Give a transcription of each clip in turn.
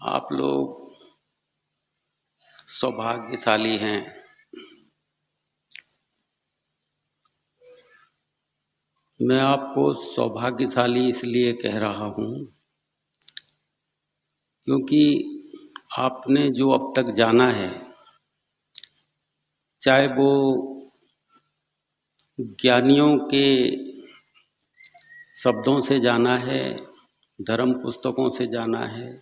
आप लोग सौभाग्यशाली हैं। मैं आपको सौभाग्यशाली इसलिए कह रहा हूँ क्योंकि आपने जो अब तक जाना है, चाहे वो ज्ञानियों के शब्दों से जाना है, धर्म पुस्तकों से जाना है,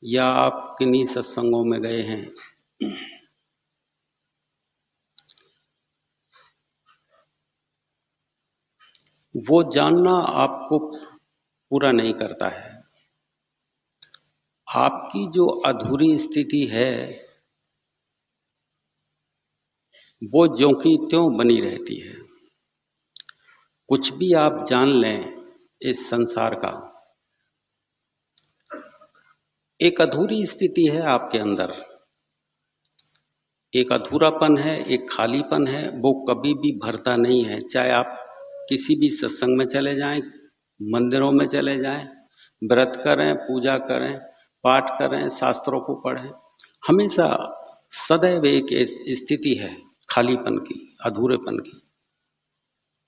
या आप किन्हीं सत्संगों में गए हैं, वो जानना आपको पूरा नहीं करता है। आपकी जो अधूरी स्थिति है वो ज्यों की त्यों बनी रहती है। कुछ भी आप जान लें इस संसार का, एक अधूरी स्थिति है आपके अंदर, एक अधूरापन है, एक खालीपन है, वो कभी भी भरता नहीं है। चाहे आप किसी भी सत्संग में चले जाएं, मंदिरों में चले जाएं, व्रत करें, पूजा करें, पाठ करें, शास्त्रों को पढ़ें, हमेशा सदैव एक स्थिति है खालीपन की, अधूरेपन की।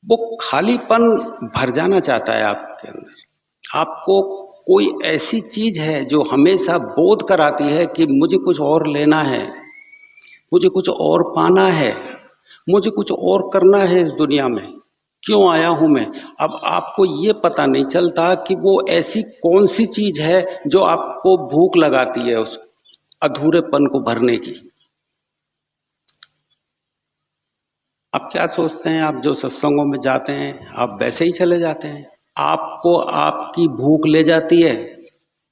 वो खालीपन भर जाना चाहता है आपके अंदर। आपको कोई ऐसी चीज है जो हमेशा बोध कराती है कि मुझे कुछ और लेना है, मुझे कुछ और पाना है, मुझे कुछ और करना है इस दुनिया में। क्यों आया हूं मैं? अब आपको ये पता नहीं चलता कि वो ऐसी कौन सी चीज है जो आपको भूख लगाती है उस अधूरेपन को भरने की। आप क्या सोचते हैं? आप जो सत्संगों में जाते हैं आप वैसे ही चले जाते हैं। आपको आपकी भूख ले जाती है,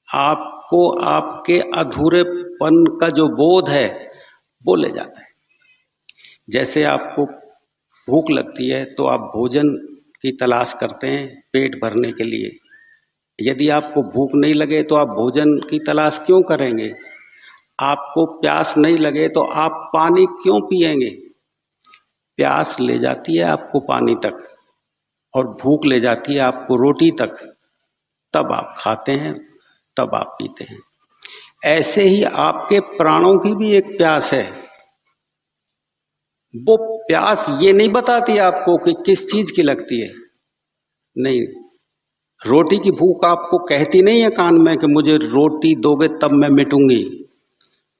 आपको आपके अधूरेपन का जो बोध है वो ले जाता है। जैसे आपको भूख लगती है तो आप भोजन की तलाश करते हैं पेट भरने के लिए। यदि आपको भूख नहीं लगे तो आप भोजन की तलाश क्यों करेंगे? आपको प्यास नहीं लगे तो आप पानी क्यों पिएंगे? प्यास ले जाती है आपको पानी तक और भूख ले जाती है आपको रोटी तक, तब आप खाते हैं, तब आप पीते हैं। ऐसे ही आपके प्राणों की भी एक प्यास है। वो प्यास ये नहीं बताती आपको कि किस चीज की लगती है, नहीं। रोटी की भूख आपको कहती नहीं है कान में कि मुझे रोटी दोगे तब मैं मिटूंगी।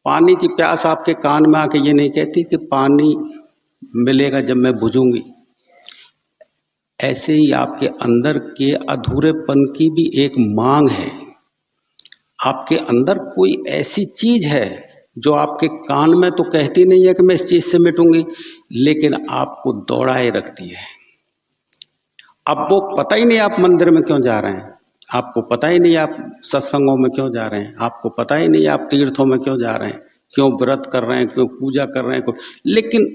पानी की प्यास आपके कान में आके ये नहीं कहती कि पानी मिलेगा जब मैं बुझूंगी। ऐसे ही आपके अंदर के अधूरेपन की भी एक मांग है। आपके अंदर कोई ऐसी चीज है जो आपके कान में तो कहती नहीं है कि मैं इस चीज से मिटूंगी, लेकिन आपको दौड़ाए रखती है। अब वो पता ही नहीं आप मंदिर में क्यों जा रहे हैं, आपको पता ही नहीं आप सत्संगों में क्यों जा रहे हैं, आपको पता ही नहीं आप तीर्थों में क्यों जा रहे हैं, क्यों व्रत कर रहे हैं, क्यों पूजा कर रहे हैं, लेकिन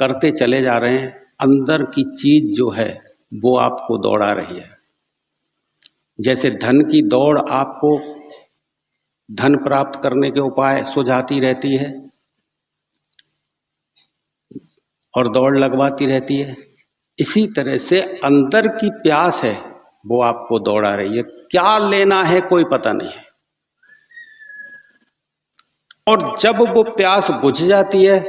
करते चले जा रहे हैं। अंदर की चीज जो है वो आपको दौड़ा रही है। जैसे धन की दौड़ आपको धन प्राप्त करने के उपाय सुझाती रहती है और दौड़ लगवाती रहती है, इसी तरह से अंदर की प्यास है वो आपको दौड़ा रही है। क्या लेना है कोई पता नहीं है, और जब वो प्यास बुझ जाती है,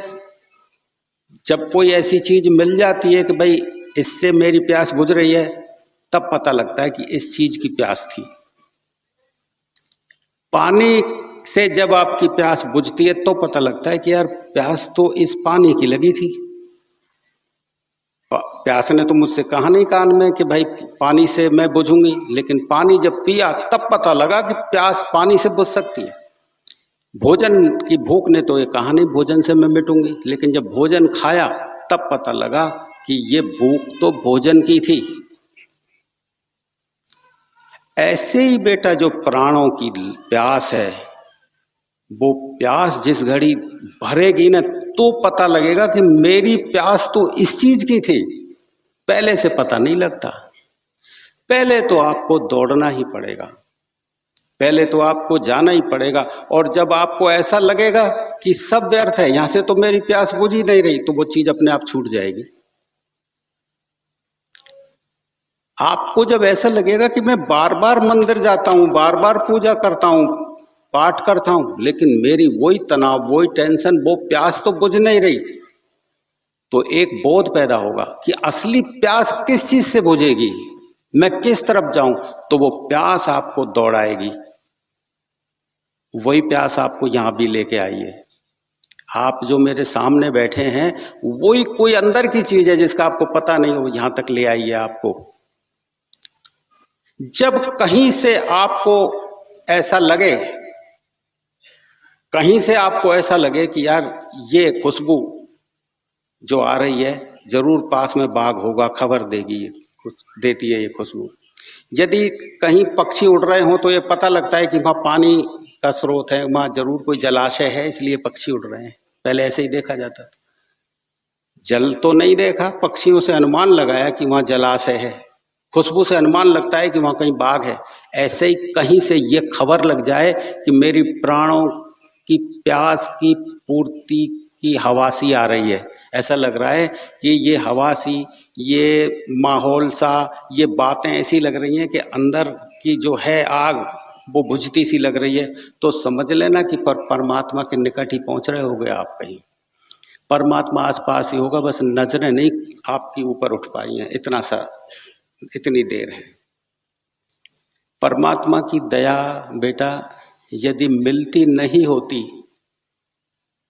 जब कोई ऐसी चीज मिल जाती है कि भाई इससे मेरी प्यास बुझ रही है, तब पता लगता है कि इस चीज की प्यास थी। पानी से जब आपकी प्यास बुझती है तो पता लगता है कि यार प्यास तो इस पानी की लगी थी। प्यास ने तो मुझसे कहा नहीं कान में कि भाई पानी से मैं बुझूंगी, लेकिन पानी जब पिया तब पता लगा कि प्यास पानी से बुझ सकती है। भोजन की भूख ने तो ये कहा नहीं भोजन से मैं मिटूंगी, लेकिन जब भोजन खाया तब पता लगा कि ये भूख तो भोजन की थी। ऐसे ही बेटा जो प्राणों की प्यास है, वो प्यास जिस घड़ी भरेगी ना तो पता लगेगा कि मेरी प्यास तो इस चीज की थी। पहले से पता नहीं लगता। पहले तो आपको दौड़ना ही पड़ेगा, पहले तो आपको जाना ही पड़ेगा। और जब आपको ऐसा लगेगा कि सब व्यर्थ है, यहां से तो मेरी प्यास बुझ ही नहीं रही, तो वो चीज अपने आप छूट जाएगी। आपको जब ऐसा लगेगा कि मैं बार बार मंदिर जाता हूं, बार बार पूजा करता हूं, पाठ करता हूं, लेकिन मेरी वही तनाव, वही टेंशन, वो प्यास तो बुझ नहीं रही। तो एक बोध पैदा होगा कि असली प्यास किस चीज से बुझेगी, मैं किस तरफ जाऊं, तो वो प्यास आपको दौड़ाएगी। वही प्यास आपको यहां भी लेके आई है। आप जो मेरे सामने बैठे हैं, वही कोई अंदर की चीज है जिसका आपको पता नहीं, वो यहां तक ले आई है आपको। जब कहीं से आपको ऐसा लगे, कहीं से आपको ऐसा लगे कि यार ये खुशबू जो आ रही है, जरूर पास में बाघ होगा, खबर देगी, देती है ये खुशबू। यदि कहीं पक्षी उड़ रहे हो तो ये पता लगता है कि वहां पानी का स्रोत है, वहां जरूर कोई जलाशय है, इसलिए पक्षी उड़ रहे हैं। पहले ऐसे ही देखा जाता था। जल तो नहीं देखा, पक्षियों से अनुमान लगाया कि वहां जलाशय है, खुशबू से अनुमान लगता है कि वहां कहीं बाघ है। ऐसे ही कहीं से ये खबर लग जाए कि मेरी प्राणों की प्यास की पूर्ति की हवासी आ रही है। ऐसा लग रहा है कि ये हवासी, ये माहौल सा, ये बातें ऐसी लग रही हैं कि अंदर की जो है आग वो बुझती सी लग रही है। तो समझ लेना कि परमात्मा के निकट ही पहुंच रहे होगे आप कहीं। परमात्मा आसपास ही होगा, बस नजरें नहीं आपकी ऊपर उठ पाई हैं, इतना सा, इतनी देर है। परमात्मा की दया बेटा यदि मिलती नहीं होती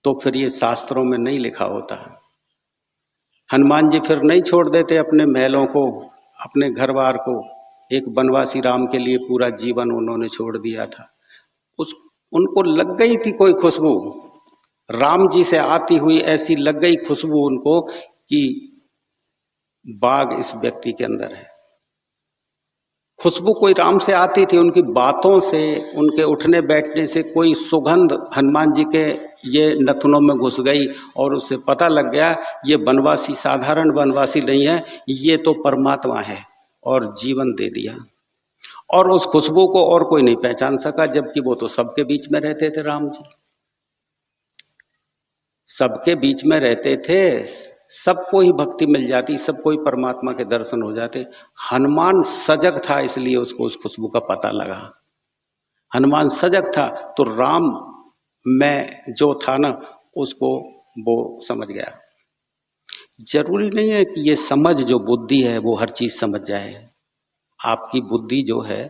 तो फिर ये शास्त्रों में नहीं लिखा होता। हनुमान जी फिर नहीं छोड़ देते अपने महलों को, अपने घर बार को। एक वनवासी राम के लिए पूरा जीवन उन्होंने छोड़ दिया था। उनको लग गई थी कोई खुशबू, राम जी से आती हुई ऐसी लग गई खुशबू उनको कि बाघ इस व्यक्ति के अंदर है। खुशबू कोई राम से आती थी, उनकी बातों से, उनके उठने बैठने से कोई सुगंध हनुमान जी के ये नथुनों में घुस गई और उससे पता लग गया ये वनवासी साधारण वनवासी नहीं है, ये तो परमात्मा है, और जीवन दे दिया। और उस खुशबू को और कोई नहीं पहचान सका, जबकि वो तो सबके बीच में रहते थे। राम जी सबके बीच में रहते थे, सबको ही भक्ति मिल जाती, सबको ही परमात्मा के दर्शन हो जाते। हनुमान सजग था, इसलिए उसको उस खुशबू का पता लगा। हनुमान सजग था तो राम में जो था ना, उसको वो समझ गया। जरूरी नहीं है कि ये समझ जो बुद्धि है वो हर चीज समझ जाए। आपकी बुद्धि जो है,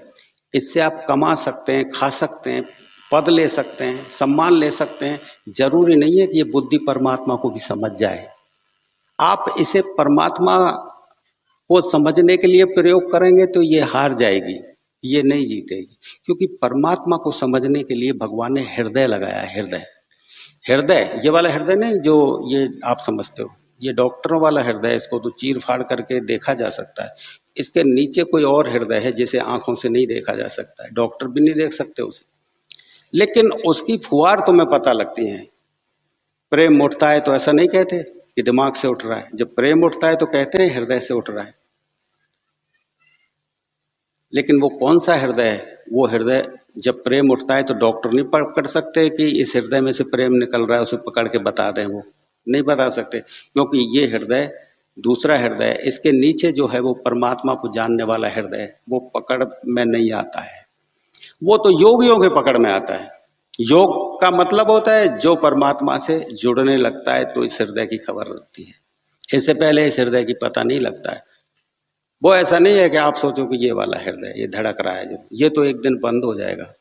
इससे आप कमा सकते हैं, खा सकते हैं, पद ले सकते हैं, सम्मान ले सकते हैं। जरूरी नहीं है कि ये बुद्धि परमात्मा को भी समझ जाए। आप इसे परमात्मा को समझने के लिए प्रयोग करेंगे तो ये हार जाएगी, ये नहीं जीतेगी। क्योंकि परमात्मा को समझने के लिए भगवान ने हृदय लगाया है। हृदय, हृदय ये वाला हृदय नहीं जो ये आप समझते हो, ये डॉक्टरों वाला हृदय, इसको तो चीर फाड़ करके देखा जा सकता है। इसके नीचे कोई और हृदय है जिसे आंखों से नहीं देखा जा सकता है, डॉक्टर भी नहीं देख सकते उसे, लेकिन उसकी फुहार तुम्हें पता लगती है। प्रेम उठता है तो ऐसा नहीं कहते कि दिमाग से उठ रहा है, जब प्रेम उठता है तो कहते हैं हृदय से उठ रहा है। लेकिन वो कौन सा हृदय है? वो हृदय, जब प्रेम उठता है तो डॉक्टर नहीं पकड़ सकते कि इस हृदय में से प्रेम निकल रहा है, उसे पकड़ के बता दें, वो नहीं बता सकते, क्योंकि ये हृदय दूसरा हृदय है। इसके नीचे जो है वो परमात्मा को जानने वाला हृदय है, वो पकड़ में नहीं आता है, वो तो योगियों के पकड़ में आता है। योग का मतलब होता है जो परमात्मा से जुड़ने लगता है तो इस हृदय की खबर लगती है, इससे पहले इस हृदय की पता नहीं लगता है। वो ऐसा नहीं है कि आप सोचो कि ये वाला हृदय ये धड़क रहा है, जो ये तो एक दिन बंद हो जाएगा,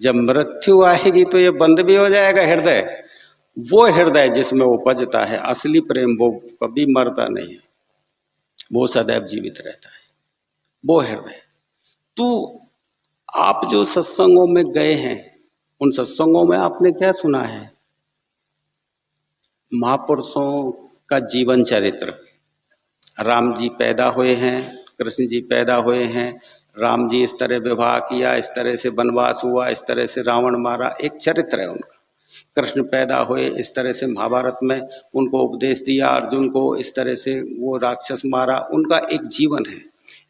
जब मृत्यु आएगी तो ये बंद भी हो जाएगा हृदय। वो हृदय जिसमें उपजता है असली प्रेम, वो कभी मरता नहीं है, वो सदैव जीवित रहता है, वो हृदय। तो आप जो सत्संगों में गए हैं, उन सत्संगों में आपने क्या सुना है? महापुरुषों का जीवन चरित्र। राम जी पैदा हुए हैं, कृष्ण जी पैदा हुए हैं, राम जी इस तरह विवाह किया, इस तरह से वनवास हुआ, इस तरह से रावण मारा, एक चरित्र है उनका। कृष्ण पैदा हुए, इस तरह से महाभारत में उनको उपदेश दिया, अर्जुन को इस तरह से वो राक्षस मारा, उनका एक जीवन है।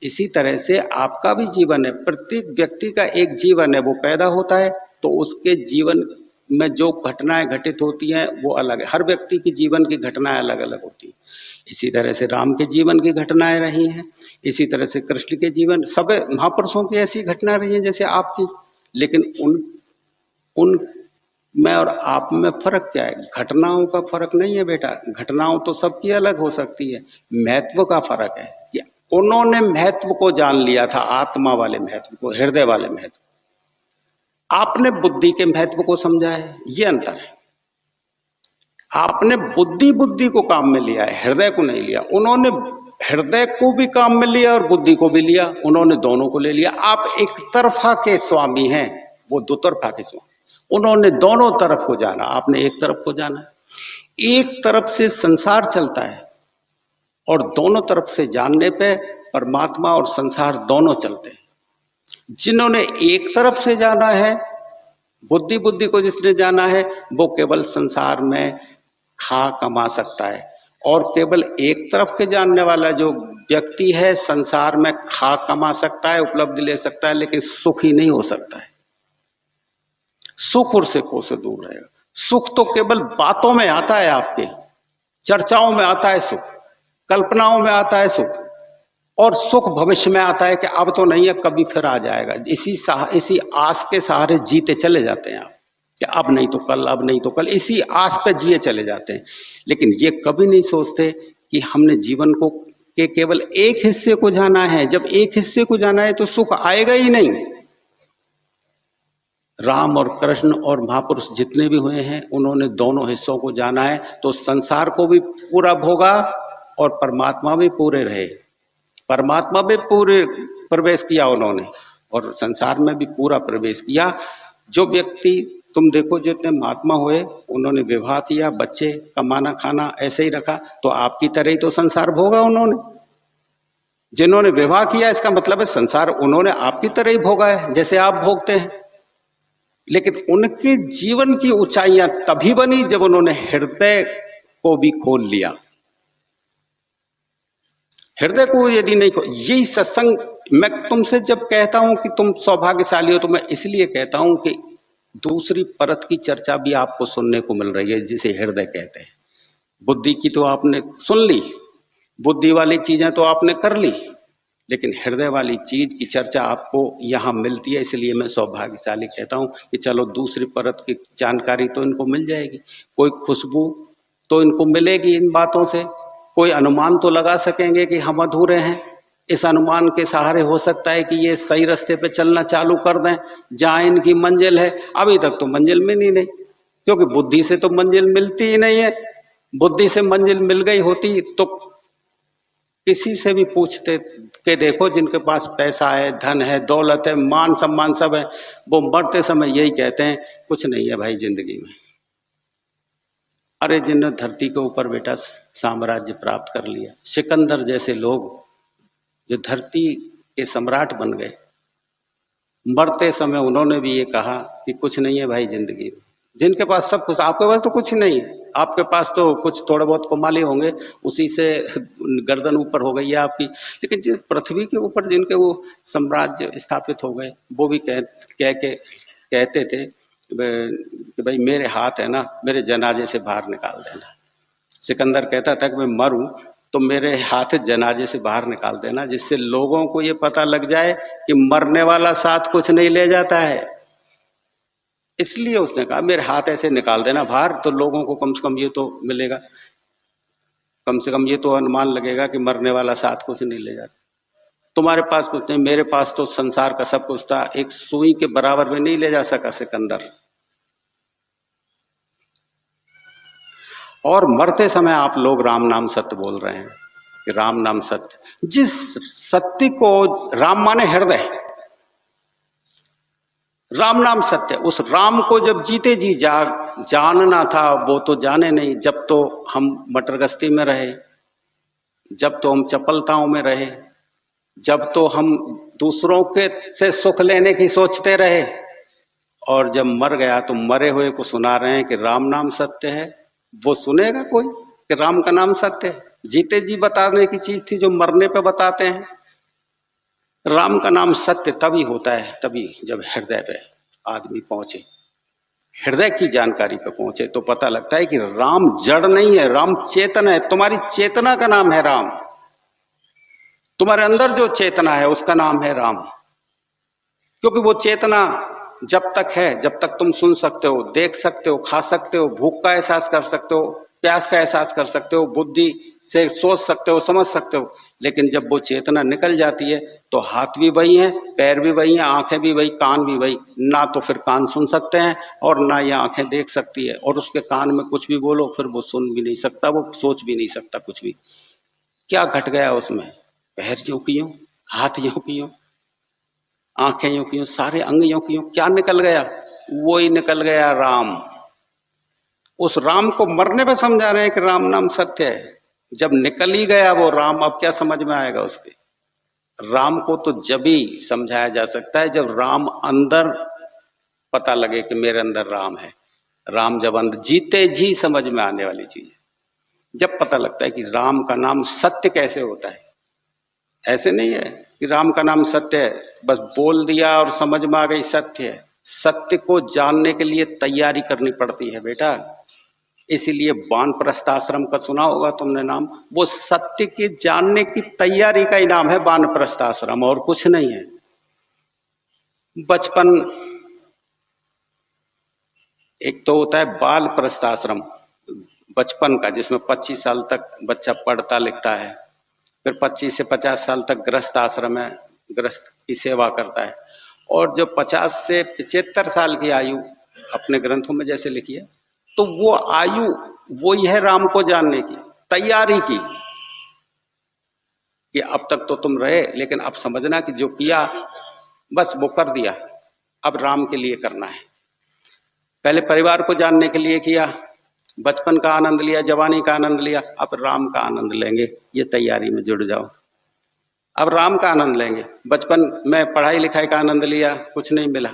इसी तरह से आपका भी जीवन है, प्रत्येक व्यक्ति का एक जीवन है। वो पैदा होता है तो उसके जीवन में जो घटनाएं घटित होती हैं वो अलग है, हर व्यक्ति की जीवन की घटनाएं अलग अलग होती हैं। इसी तरह से राम के जीवन की घटनाएं रही हैं, इसी तरह से कृष्ण के जीवन, सब महापुरुषों की ऐसी घटना रही है जैसे आपकी। लेकिन उन मैं और आप में फर्क क्या है? घटनाओं का फर्क नहीं है बेटा, घटनाओं तो सबकी अलग हो सकती है, महत्व का फर्क है कि उन्होंने महत्व को जान लिया था, आत्मा वाले महत्व को, हृदय वाले महत्व। आपने बुद्धि के महत्व को समझा है, ये अंतर है। आपने बुद्धि बुद्धि को काम में लिया है, हृदय को नहीं लिया। उन्होंने हृदय को भी काम में लिया और बुद्धि को भी लिया, उन्होंने दोनों को ले लिया। आप एक तरफा के स्वामी हैं, वो दो तरफा के स्वामी। उन्होंने दोनों तरफ को जाना, आपने एक तरफ को जाना। एक तरफ से संसार चलता है और दोनों तरफ से जानने पे परमात्मा और संसार दोनों चलते हैं। जिन्होंने एक तरफ से जाना है, बुद्धि बुद्धि को जिसने जाना है, वो केवल संसार में खा कमा सकता है। और केवल एक तरफ के जानने वाला जो व्यक्ति है, संसार में खा कमा सकता है, उपलब्धि ले सकता है, लेकिन सुखी नहीं हो सकता है। सुख और सुखों से दूर रहेगा। सुख तो केवल बातों में आता है, आपके चर्चाओं में आता है सुख, कल्पनाओं में आता है सुख, और सुख भविष्य में आता है कि अब तो नहीं है, कभी फिर आ जाएगा। इसी आस के सहारे जीते चले जाते हैं आप कि अब नहीं तो कल, अब नहीं तो कल, इसी आस पे जिए चले जाते हैं। लेकिन ये कभी नहीं सोचते कि हमने जीवन को के केवल एक हिस्से को जाना है। जब एक हिस्से को जाना है तो सुख आएगा ही नहीं। राम और कृष्ण और महापुरुष जितने भी हुए हैं, उन्होंने दोनों हिस्सों को जाना है, तो संसार को भी पूरा भोगा और परमात्मा भी पूरे रहे। परमात्मा में पूरे प्रवेश किया उन्होंने और संसार में भी पूरा प्रवेश किया। जो व्यक्ति, तुम देखो जितने महात्मा हुए, उन्होंने विवाह किया, बच्चे, कमाना खाना ऐसे ही रखा, तो आपकी तरह ही तो संसार भोगा उन्होंने। जिन्होंने विवाह किया, इसका मतलब है संसार उन्होंने आपकी तरह ही भोगा है, जैसे आप भोगते हैं। लेकिन उनके जीवन की ऊंचाइयां तभी बनी जब उन्होंने हृदय को भी खोल लिया। हृदय को यदि नहीं खोल, यही सत्संग मैं तुमसे जब कहता हूं कि तुम सौभाग्यशाली हो, तो मैं इसलिए कहता हूं कि दूसरी परत की चर्चा भी आपको सुनने को मिल रही है, जिसे हृदय कहते हैं। बुद्धि की तो आपने सुन ली, बुद्धि वाली चीजें तो आपने कर ली, लेकिन हृदय वाली चीज की चर्चा आपको यहां मिलती है। इसलिए मैं सौभाग्यशाली कहता हूं कि चलो दूसरी परत की जानकारी तो इनको मिल जाएगी, कोई खुशबू तो इनको मिलेगी इन बातों से, कोई अनुमान तो लगा सकेंगे कि हम अधूरे हैं। इस अनुमान के सहारे हो सकता है कि ये सही रास्ते पे चलना चालू कर दें, जहां इनकी मंजिल है। अभी तक तो मंजिल मिली नहीं, क्योंकि बुद्धि से तो मंजिल मिलती ही नहीं है। बुद्धि से मंजिल मिल गई होती तो किसी से भी पूछते के देखो, जिनके पास पैसा है, धन है, दौलत है, मान सम्मान सब है, वो मरते समय यही कहते हैं, कुछ नहीं है भाई जिंदगी में। अरे जिन्होंने धरती के ऊपर बेटा साम्राज्य प्राप्त कर लिया, सिकंदर जैसे लोग जो धरती के सम्राट बन गए, मरते समय उन्होंने भी ये कहा कि कुछ नहीं है भाई जिंदगी में। जिनके पास सब कुछ, आपके पास तो कुछ नहीं, आपके पास तो कुछ थोड़े बहुत कमाले होंगे, उसी से गर्दन ऊपर हो गई है आपकी। लेकिन जिस पृथ्वी के ऊपर जिनके वो साम्राज्य स्थापित हो गए, वो भी कहते थे कि भाई मेरे हाथ है ना, मेरे जनाजे से बाहर निकाल देना। सिकंदर कहता था कि मैं मरूं तो मेरे हाथ जनाजे से बाहर निकाल देना, जिससे लोगों को ये पता लग जाए कि मरने वाला साथ कुछ नहीं ले जाता है। इसलिए उसने कहा मेरे हाथ ऐसे निकाल देना बाहर, तो लोगों को कम से कम ये तो मिलेगा, कम से कम ये तो अनुमान लगेगा कि मरने वाला साथ कुछ नहीं ले जाता। तुम्हारे पास कुछ नहीं, मेरे पास तो संसार का सब कुछ था, एक सुई के बराबर में नहीं ले जा सका सिकंदर। और मरते समय आप लोग राम नाम सत्य बोल रहे हैं कि राम नाम सत्य। जिस सत्य को, राम माने हृदय, राम नाम सत्य, उस राम को जब जीते जी जानना था, वो तो जाने नहीं। जब तो हम मटरगस्ती में रहे, जब तो हम चपलताओं में रहे, जब तो हम दूसरों के से सुख लेने की सोचते रहे, और जब मर गया तो मरे हुए को सुना रहे हैं कि राम नाम सत्य है। वो सुनेगा कोई कि राम का नाम सत्य है? जीते जी बताने की चीज थी जो मरने पे बताते हैं। राम का नाम सत्य तभी होता है, तभी जब हृदय पे आदमी पहुंचे, हृदय की जानकारी पे पहुंचे, तो पता लगता है कि राम जड़ नहीं है, राम चेतन है। तुम्हारी चेतना का नाम है राम, तुम्हारे अंदर जो चेतना है उसका नाम है राम। क्योंकि वो चेतना जब तक है, जब तक तुम सुन सकते हो, देख सकते हो, खा सकते हो, भूख का एहसास कर सकते हो, प्यास का एहसास कर सकते हो, बुद्धि से सोच सकते हो, समझ सकते हो। लेकिन जब वो चेतना निकल जाती है तो हाथ भी वही है, पैर भी वही है, आंखें भी वही, कान भी वही। ना तो फिर कान सुन सकते हैं और ना ये आंखें देख सकती है, और उसके कान में कुछ भी बोलो फिर वो सुन भी नहीं सकता, वो सोच भी नहीं सकता कुछ भी। क्या घट गया उसमें? पैर यूं की यूं, हाथ यूं की यूं, आंखें यूं की यूं, सारे अंग यूं की यूं। क्या निकल गया? वो ही निकल गया राम। उस राम को मरने पे समझा रहे हैं कि राम नाम सत्य है। जब निकल ही गया वो राम, अब क्या समझ में आएगा उसके? राम को तो जब ही समझाया जा सकता है जब राम अंदर पता लगे कि मेरे अंदर राम है। राम जब अंदर, जीते जी समझ में आने वाली चीज है। जब पता लगता है कि राम का नाम सत्य कैसे होता है। ऐसे नहीं है कि राम का नाम सत्य है, बस बोल दिया और समझ में आ गई सत्य है। सत्य को जानने के लिए तैयारी करनी पड़ती है बेटा। इसीलिए वानप्रस्थ आश्रम का सुना होगा तुमने नाम। वो सत्य के जानने की तैयारी का ही नाम है वानप्रस्थ आश्रम, और कुछ नहीं है। बचपन एक तो होता है बाल प्रस्थाश्रम, बचपन का, जिसमें 25 साल तक बच्चा पढ़ता लिखता है। फिर 25 से 50 साल तक गृहस्थ आश्रम है, गृहस्थ की सेवा करता है। और जो 50 से 75 साल की आयु अपने ग्रंथों में जैसे लिखी है, तो वो आयु वही है राम को जानने की तैयारी की। कि अब तक तो तुम रहे, लेकिन अब समझना कि जो किया बस वो कर दिया, अब राम के लिए करना है। पहले परिवार को जानने के लिए किया, बचपन का आनंद लिया, जवानी का आनंद लिया, अब राम का आनंद लेंगे, ये तैयारी में जुड़ जाओ। अब राम का आनंद लेंगे। बचपन में पढ़ाई लिखाई का आनंद लिया, कुछ नहीं मिला,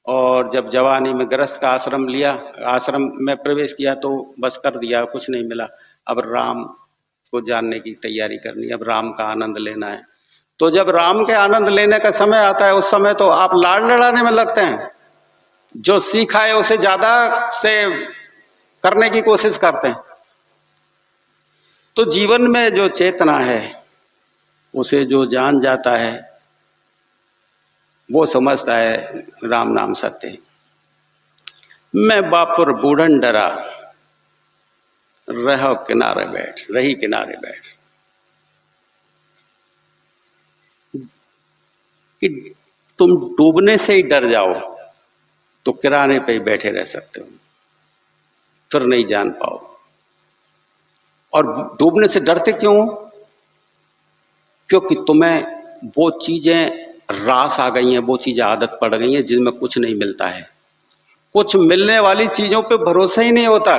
और जब जवानी में गृहस्थ का आश्रम लिया, आश्रम में प्रवेश किया तो बस कर दिया, कुछ नहीं मिला। अब राम को जानने की तैयारी करनी है, अब राम का आनंद लेना है। तो जब राम के आनंद लेने का समय आता है, उस समय तो आप लाड़ लड़ाने में लगते हैं। जो सीखा है उसे ज्यादा से करने की कोशिश करते हैं। तो जीवन में जो चेतना है, उसे जो जान जाता है, वो समझता है राम नाम सत्य है। मैं बापुर बूढ़न डरा, रहो किनारे बैठ, रही किनारे बैठ। कि तुम डूबने से ही डर जाओ तो किनारे पे ही बैठे रह सकते हो, फिर नहीं जान पाओ। और डूबने से डरते क्यों? क्योंकि तुम्हें वो चीजें रास आ गई हैं, वो चीजें आदत पड़ गई हैं जिनमें कुछ नहीं मिलता है। कुछ मिलने वाली चीजों पे भरोसा ही नहीं होता।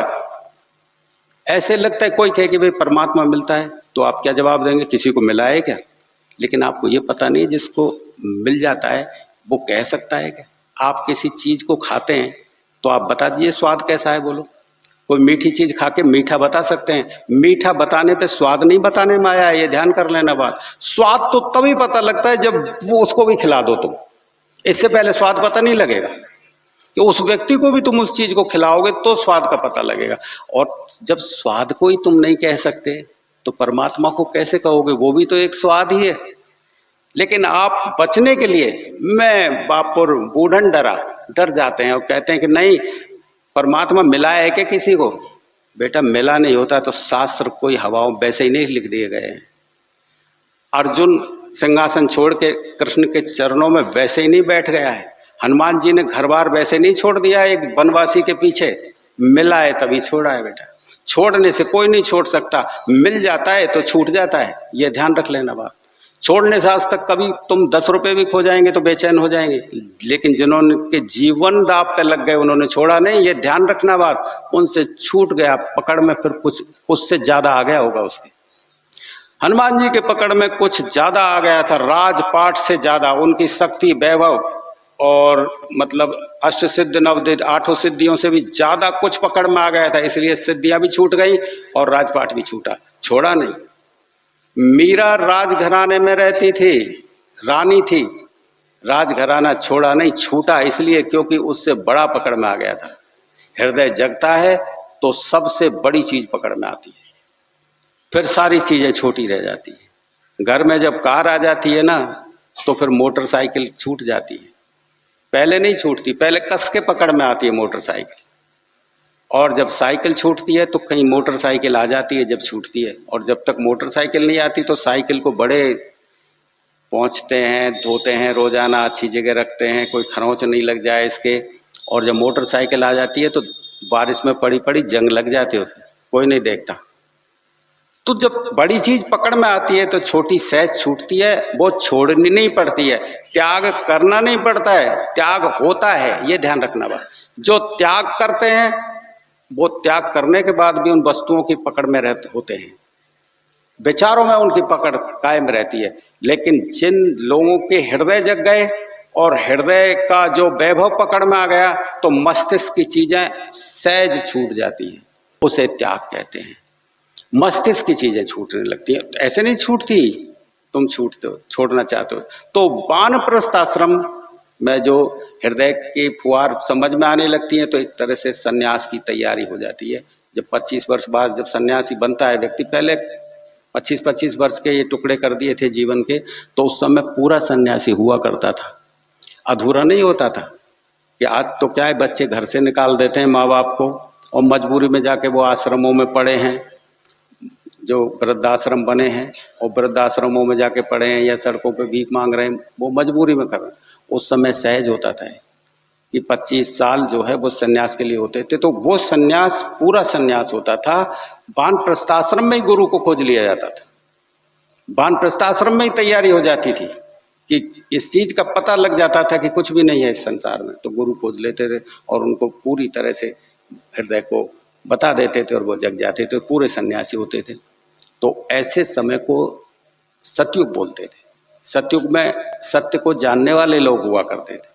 ऐसे लगता है, कोई कहे कि भाई परमात्मा मिलता है, तो आप क्या जवाब देंगे? किसी को मिला है क्या? लेकिन आपको ये पता नहीं जिसको मिल जाता है वो कह सकता है क्या? आप किसी चीज को खाते हैं तो आप बता दीजिए स्वाद कैसा है, बोलो। कोई मीठी चीज खा के मीठा बता सकते हैं, मीठा बताने पे स्वाद नहीं बताने में आया है, ये ध्यान कर लेना बात। स्वाद तो तभी पता लगता है जब वो उसको भी खिला दो तुम, इससे पहले स्वाद पता नहीं लगेगा। कि उस व्यक्ति को भी तुम उस चीज को खिलाओगे तो स्वाद का पता लगेगा। और जब स्वाद को ही तुम नहीं कह सकते तो परमात्मा को कैसे कहोगे? वो भी तो एक स्वाद ही है। लेकिन आप बचने के लिए मैं बापुर बूढ़न डरा, डर जाते हैं और कहते हैं कि नहीं, परमात्मा मिला है क्या किसी को? बेटा मिला नहीं होता तो शास्त्र कोई हवाओं वैसे ही नहीं लिख दिए गए। अर्जुन सिंहासन छोड़ के कृष्ण के चरणों में वैसे ही नहीं बैठ गया है। हनुमान जी ने घर बार वैसे नहीं छोड़ दिया एक वनवासी के पीछे। मिला है तभी छोड़ा है बेटा, छोड़ने से कोई नहीं छोड़ सकता। मिल जाता है तो छूट जाता है, ये ध्यान रख लेना बात। छोड़ने से आज तक कभी तुम 10 रुपए भी खो जाएंगे तो बेचैन हो जाएंगे, लेकिन जिन्होंने के जीवन दाव पे लग गए उन्होंने छोड़ा नहीं, ये ध्यान रखना बात। उनसे छूट गया पकड़ में, फिर कुछ उससे ज्यादा आ गया होगा उसके। हनुमान जी के पकड़ में कुछ ज्यादा आ गया था, राजपाट से ज्यादा। उनकी शक्ति, वैभव और मतलब अष्ट सिद्ध नवदित 8 सिद्धियों से भी ज्यादा कुछ पकड़ में आ गया था, इसलिए सिद्धियां भी छूट गई और राजपाट भी छूटा, छोड़ा नहीं। मीरा राजघराने में रहती थी, रानी थी, राजघराना छोड़ा नहीं, छूटा इसलिए क्योंकि उससे बड़ा पकड़ में आ गया था। हृदय जगता है तो सबसे बड़ी चीज पकड़ में आती है, फिर सारी चीजें छोटी रह जाती है। घर में जब कार आ जाती है ना तो फिर मोटरसाइकिल छूट जाती है। पहले नहीं छूटती, पहले कस के पकड़ में आती है मोटरसाइकिल, और जब साइकिल छूटती है तो कहीं मोटरसाइकिल आ जाती है जब छूटती है। और जब तक मोटरसाइकिल नहीं आती तो साइकिल को बड़े पहुंचते हैं, धोते हैं रोजाना, अच्छी जगह रखते हैं, कोई खरोंच नहीं लग जाए इसके। और जब मोटरसाइकिल आ जाती है तो बारिश में पड़ी पड़ी जंग लग जाती है, उसे कोई नहीं देखता। तो जब बड़ी चीज पकड़ में आती है तो छोटी सहज छूटती है, वो छोड़नी नहीं पड़ती है, त्याग करना नहीं पड़ता है, त्याग होता है, ये ध्यान रखना बात। जो त्याग करते हैं वो त्याग करने के बाद भी उन वस्तुओं की पकड़ में होते हैं, विचारों में उनकी पकड़ कायम रहती है। लेकिन जिन लोगों के हृदय जग गए और हृदय का जो वैभव पकड़ में आ गया तो मस्तिष्क की चीजें सहज छूट जाती हैं, उसे त्याग कहते हैं। मस्तिष्क की चीजें छूटने लगती हैं, ऐसे नहीं छूटती, तुम छूटते हो, छोड़ना चाहते हो। तो वानप्रस्थ आश्रम में जो हृदय की फुहार समझ में आने लगती है तो एक तरह से सन्यास की तैयारी हो जाती है। जब 25 वर्ष बाद जब सन्यासी बनता है व्यक्ति, पहले 25-25 वर्ष के ये टुकड़े कर दिए थे जीवन के, तो उस समय पूरा सन्यासी हुआ करता था, अधूरा नहीं होता था। कि आज तो क्या है, बच्चे घर से निकाल देते हैं माँ बाप को, और मजबूरी में जाके वो आश्रमों में पड़े हैं, जो वृद्धाश्रम बने हैं, और वृद्धाश्रमों में जाके पड़े हैं या सड़कों पे भीख मांग रहे हैं, वो मजबूरी में कर रहे हैं। उस समय सहज होता था कि 25 साल जो है वो सन्यास के लिए होते थे, तो वो सन्यास पूरा सन्यास होता था। वानप्रस्थाश्रम में ही गुरु को खोज लिया जाता था, वानप्रस्थाश्रम में ही तैयारी हो जाती थी कि इस चीज का पता लग जाता था कि कुछ भी नहीं है इस संसार में, तो गुरु खोज लेते थे और उनको पूरी तरह से हृदय को बता देते थे और वो जग जाते थे, पूरे सन्यासी होते थे। तो ऐसे समय को सतयुग बोलते थे। सतयुग में सत्य को जानने वाले लोग हुआ करते थे,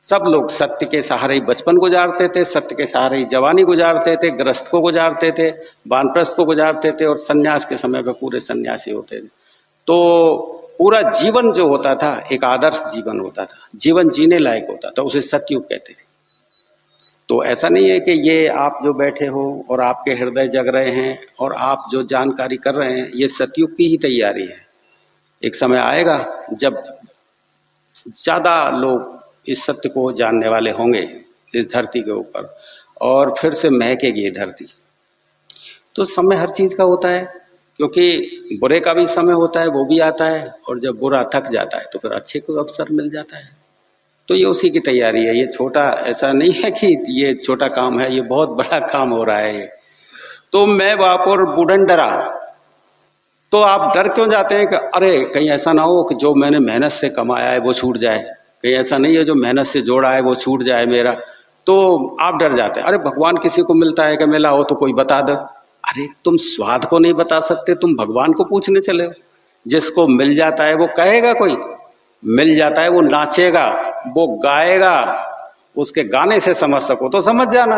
सब लोग सत्य के सहारे ही बचपन गुजारते थे, सत्य के सहारे ही जवानी गुजारते थे, गृहस्थ को गुजारते थे, वानप्रस्थ को गुजारते थे, और सन्यास के समय पे पूरे सन्यासी होते थे। तो पूरा जीवन जो होता था एक आदर्श जीवन होता था, जीवन जीने लायक होता था, उसे सतयुग कहते थे। तो ऐसा नहीं है कि ये आप जो बैठे हो और आपके हृदय जग रहे हैं और आप जो जानकारी कर रहे हैं, ये सतयुग की ही तैयारी है। एक समय आएगा जब ज्यादा लोग इस सत्य को जानने वाले होंगे इस धरती के ऊपर, और फिर से महकेगी ये धरती। तो समय हर चीज का होता है, क्योंकि बुरे का भी समय होता है, वो भी आता है, और जब बुरा थक जाता है तो फिर अच्छे को अवसर मिल जाता है। तो ये उसी की तैयारी है। ये छोटा ऐसा नहीं है कि ये छोटा काम है, ये बहुत बड़ा काम हो रहा है ये। तो मैं बापुर बुढ़न डरा, तो आप डर क्यों जाते हैं कि अरे कहीं ऐसा ना हो कि जो मैंने मेहनत से कमाया है वो छूट जाए, कहीं ऐसा नहीं है जो मेहनत से जोड़ा है वो छूट जाए मेरा, तो आप डर जाते हैं। अरे भगवान किसी को मिलता है कि मिला हो तो कोई बता दो। अरे तुम स्वाद को नहीं बता सकते, तुम भगवान को पूछने चले हो। जिसको मिल जाता है वो कहेगा, कोई मिल जाता है वो नाचेगा, वो गाएगा, उसके गाने से समझ सको तो समझ जाना,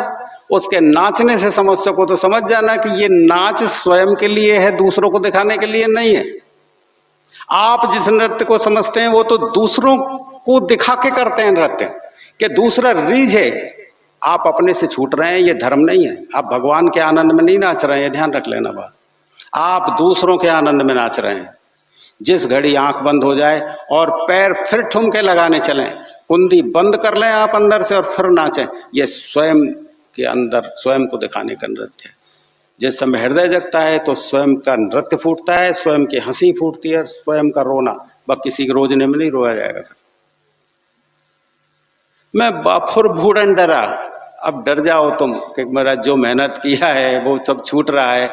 उसके नाचने से समझ सको तो समझ जाना कि ये नाच स्वयं के लिए है, दूसरों को दिखाने के लिए नहीं है। आप जिस नृत्य को समझते हैं वो तो दूसरों को दिखा के करते हैं नृत्य, कि दूसरा रीझ है, आप अपने से छूट रहे हैं, ये धर्म नहीं है। आप भगवान के आनंद में नहीं नाच रहे हैं, ध्यान रख लेना बात, आप दूसरों के आनंद में नाच रहे हैं। जिस घड़ी आंख बंद हो जाए और पैर फिर ठुमके लगाने चलें, कुंडी बंद कर लें आप अंदर से और फिर नाचें, ये स्वयं के अंदर स्वयं को दिखाने का नृत्य है। जिस समय हृदय जगता है तो स्वयं का नृत्य फूटता है, स्वयं की हंसी फूटती है, स्वयं का रोना, बस किसी के रोजने में नहीं रोया जाएगा। मैं बाफुर भूडन डरा, अब डर जाओ तुम कि मेरा जो मेहनत किया है वो सब छूट रहा है,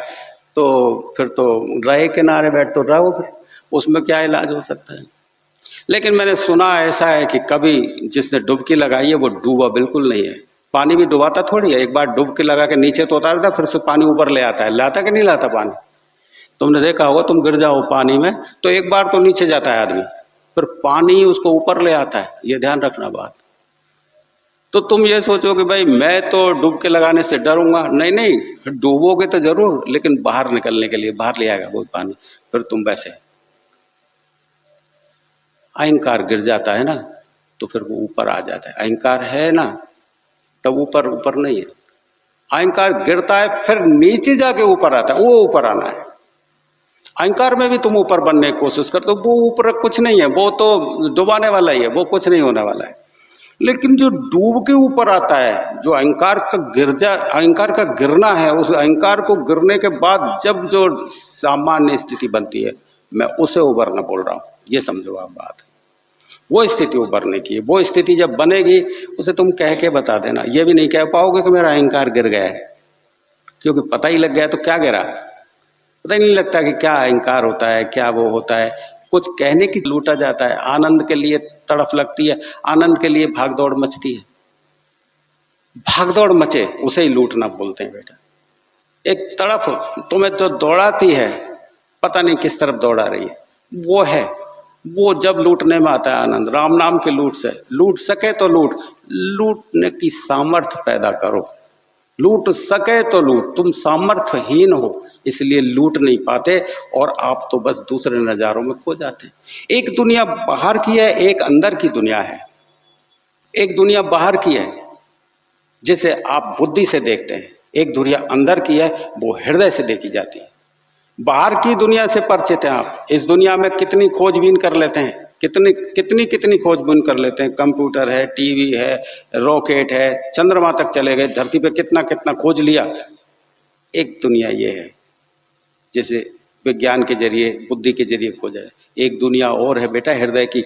तो फिर तो रहे किनारे बैठ तो रहो, फिर उसमें क्या इलाज हो सकता है। लेकिन मैंने सुना ऐसा है कि कभी जिसने डुबकी लगाई है वो डूबा बिल्कुल नहीं है। पानी भी डुबाता थोड़ी है, एक बार डुबकी लगा के नीचे तो उतारता, फिर से पानी ऊपर ले आता है। लाता कि नहीं लाता पानी? तुमने देखा होगा, तुम गिर जाओ पानी में तो एक बार तो नीचे जाता है आदमी, फिर पानी उसको ऊपर ले आता है, ये ध्यान रखना बात। तो तुम ये सोचो कि भाई मैं तो डुबके लगाने से डरूंगा, नहीं नहीं, डूबोगे तो जरूर, लेकिन बाहर निकलने के लिए बाहर ले आएगा बहुत पानी, फिर तुम वैसे अहंकार गिर जाता है ना तो फिर वो ऊपर आ जाता है। अहंकार है ना तब ऊपर ऊपर नहीं है, अहंकार गिरता है फिर नीचे जाके ऊपर आता है, वो ऊपर आना है। अहंकार में भी तुम ऊपर बनने की कोशिश करते हो, वो ऊपर कुछ नहीं है, वो तो डुबाने वाला ही है, वो कुछ नहीं होने वाला है। लेकिन जो डूब के ऊपर आता है, जो अहंकार का गिरना है, उस अहंकार को गिरने के बाद जब जो सामान्य स्थिति बनती है, मैं उसे उभरना बोल रहा हूं। ये समझो आप बात, वो स्थिति उभरने की है। वो स्थिति जब बनेगी उसे तुम कह के बता देना। ये भी नहीं कह पाओगे कि मेरा अहंकार गिर गया है, क्योंकि पता ही लग गया तो क्या गिरा, पता ही नहीं लगता कि क्या अहंकार होता है, क्या वो होता है। कुछ कहने की लूटा जाता है, आनंद के लिए तड़फ लगती है, आनंद के लिए भागदौड़ मचती है। भागदौड़ मचे उसे ही लूटना बोलते हैं बेटा। एक तड़फ तुम्हें तो दौड़ाती है, पता नहीं किस तरफ दौड़ा रही है, वो है, वो जब लूटने में आता है आनंद। राम नाम के लूट से, लूट सके तो लूटने की सामर्थ्य पैदा करो। लूट सके तो लूट, तुम सामर्थ्यहीन हो इसलिए लूट नहीं पाते, और आप तो बस दूसरे नजारों में खो जाते हैं। एक दुनिया बाहर की है, एक अंदर की दुनिया है। एक दुनिया बाहर की है जिसे आप बुद्धि से देखते हैं, एक दुनिया अंदर की है, वो हृदय से देखी जाती है। बाहर की दुनिया से परिचित हैं आप, इस दुनिया में कितनी खोजबीन कर लेते हैं, कितनी खोजबीन कर लेते हैं। कंप्यूटर है, टीवी है, रॉकेट है, चंद्रमा तक चले गए, धरती पे कितना खोज लिया। एक दुनिया ये है जिसे विज्ञान के जरिए, बुद्धि के जरिए खोजा है। एक दुनिया और है बेटा हृदय की,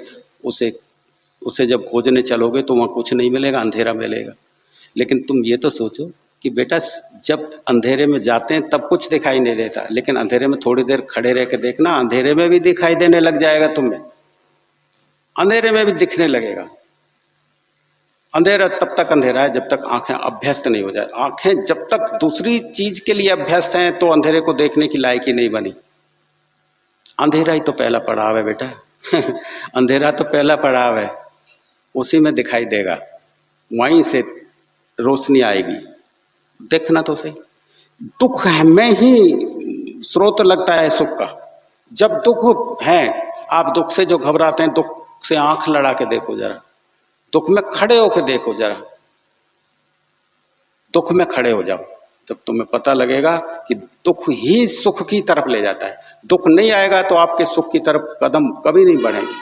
उसे जब खोजने चलोगे तो वहां कुछ नहीं मिलेगा, अंधेरा मिलेगा। लेकिन तुम ये तो सोचो कि बेटा जब अंधेरे में जाते हैं तब कुछ दिखाई नहीं देता, लेकिन अंधेरे में थोड़ी देर खड़े रह के देखना, अंधेरे में भी दिखाई देने लग जाएगा तुम्हें, अंधेरे में भी दिखने लगेगा। अंधेरा तब तक अंधेरा है जब तक आंखें अभ्यस्त नहीं हो जाए। आंखें जब तक दूसरी चीज के लिए अभ्यस्त हैं तो अंधेरे को देखने की लायक ही नहीं बनी। अंधेरा ही तो पहला पड़ाव है बेटा अंधेरा तो पहला पड़ाव है, उसी में दिखाई देगा, वहीं से रोशनी आएगी। देखना तो सही, दुख है में ही स्रोत लगता है सुख का। जब दुख है, आप दुख से जो घबराते हैं, दुख से आंख लड़ा के देखो जरा, दुख में खड़े होकर देखो जरा, दुख में खड़े हो जाओ, तब तुम्हें पता लगेगा कि दुख ही सुख की तरफ ले जाता है। दुख नहीं आएगा तो आपके सुख की तरफ कदम कभी नहीं बढ़ेंगे।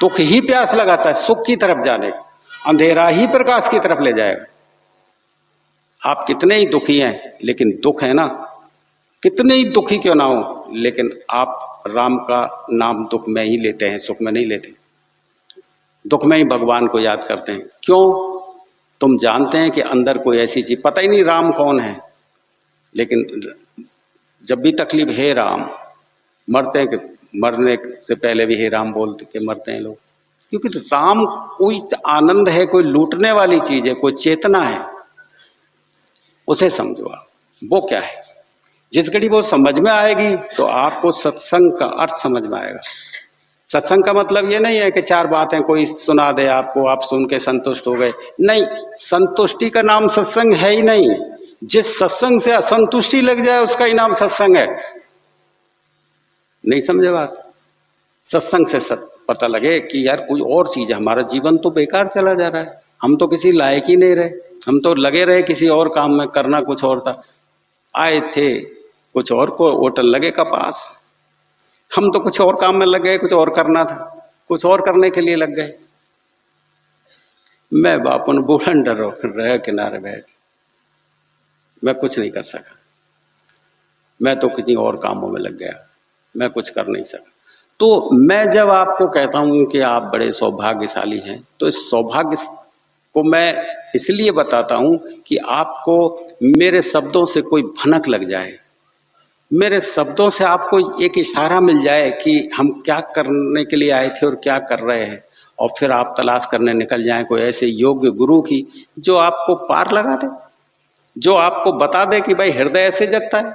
दुख ही प्यास लगाता है सुख की तरफ जाने का, अंधेरा ही प्रकाश की तरफ ले जाएगा। आप कितने ही दुखी हैं, लेकिन दुख है ना, कितने ही दुखी क्यों ना हो, लेकिन आप राम का नाम दुख में ही लेते हैं, सुख में नहीं लेते। दुख में ही भगवान को याद करते हैं। क्यों? तुम जानते हैं कि अंदर कोई ऐसी चीज, पता ही नहीं राम कौन है, लेकिन जब भी तकलीफ है राम, मरते हैं कि मरने से पहले भी हे राम बोल के मरते हैं लोग, क्योंकि राम कोई आनंद है, कोई लूटने वाली चीज है, कोई चेतना है। उसे समझो आप, वो क्या है। जिस घड़ी वो समझ में आएगी तो आपको सत्संग का अर्थ समझ में आएगा। सत्संग का मतलब ये नहीं है कि चार बातें कोई सुना दे आपको, आप सुन के संतुष्ट हो गए। नहीं, संतुष्टि का नाम सत्संग है ही नहीं। जिस सत्संग से असंतुष्टि लग जाए उसका ही नाम सत्संग है। नहीं समझे बात? सत्संग से पता लगे कि यार कोई और चीज है, हमारा जीवन तो बेकार चला जा रहा है, हम तो किसी लायक ही नहीं रहे, हम तो लगे रहे किसी और काम में, करना कुछ और था। आए थे कुछ और को, होटल लगे का पास, हम तो कुछ और काम में लग गए, कुछ और करना था, कुछ और करने के लिए लग गए। मैं बापन बूढ़न डर रह किनारे बैठ, मैं कुछ नहीं कर सका, मैं तो किसी और कामों में लग गया, मैं कुछ कर नहीं सका। तो मैं जब आपको कहता हूं कि आप बड़े सौभाग्यशाली हैं, तो इस सौभाग्य को मैं इसलिए बताता हूं कि आपको मेरे शब्दों से कोई भनक लग जाए, मेरे शब्दों से आपको एक इशारा मिल जाए कि हम क्या करने के लिए आए थे और क्या कर रहे हैं, और फिर आप तलाश करने निकल जाएं कोई ऐसे योग्य गुरु की जो आपको पार लगा दे, जो आपको बता दे कि भाई हृदय ऐसे जगता है,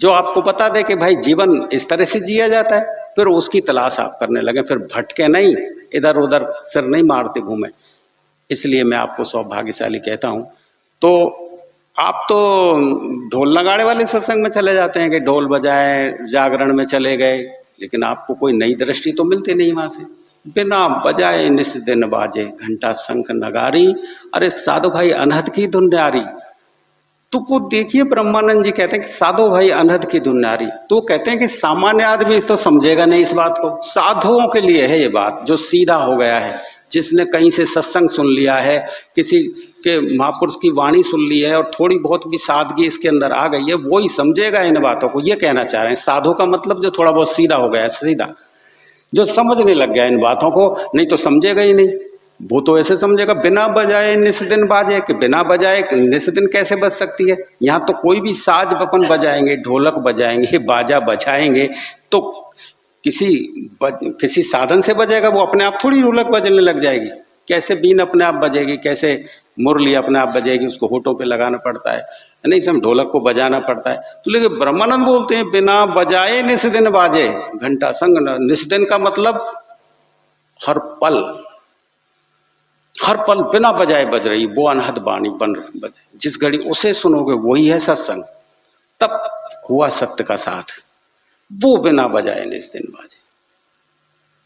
जो आपको बता दे कि भाई जीवन इस तरह से जिया जाता है। फिर उसकी तलाश आप करने लगे, फिर भटके नहीं, इधर उधर सिर नहीं मारते घूमे। इसलिए मैं आपको सौभाग्यशाली कहता हूं। तो आप तो ढोल नगाड़े वाले सत्संग में चले जाते हैं कि ढोल बजाए, जागरण में चले गए, लेकिन आपको कोई नई दृष्टि तो मिलती नहीं वहां से। बिना बजाए निस दिन बाजे, घंटा शंख नगारी, अरे साधु भाई अनहद की धुन न्यारी। तो वो देखिए ब्रह्मानंद जी कहते हैं कि साधु भाई अनहद की धुन न्यारी। तो कहते हैं कि सामान्य आदमी तो समझेगा नहीं इस बात को, साधुओं के लिए है ये बात, जो सीधा हो गया है, जिसने कहीं से सत्संग सुन लिया है, किसी के महापुरुष की वाणी सुन ली है और थोड़ी बहुत भी सादगी इसके अंदर आ गई है, वो ही समझेगा इन बातों को। ये कहना चाह रहे हैं साधु का मतलब जो थोड़ा बहुत सीधा हो गया है, सीधा जो समझने लग गया इन बातों को, नहीं तो समझेगा ही नहीं। वो तो ऐसे समझेगा बिना बजाए निस दिन बाजे, कि बिना बजाए निस दिन कैसे बज सकती है। यहाँ तो कोई भी साज अपन बजाएंगे, ढोलक बजाएंगे, बाजा बजाएंगे तो किसी साधन से बजेगा, वो अपने आप थोड़ी ढोलक बजने लग जाएगी। कैसे बीन अपने आप बजेगी, कैसे मुरली अपने आप बजेगी, उसको होठों पे लगाना पड़ता है, नहीं सब ढोलक को बजाना पड़ता है। तो लेकिन ब्रह्मानंद बोलते हैं बिना बजाए निस दिन बाजे, घंटा संग। निस दिन का मतलब हर पल बिना बजाए बज रही, वो अनहद बाणी बन बजे। जिस घड़ी उसे सुनोगे वही है सत्संग, तब हुआ सत्य का साथ। वो बिना बजाए निस दिन बाजे।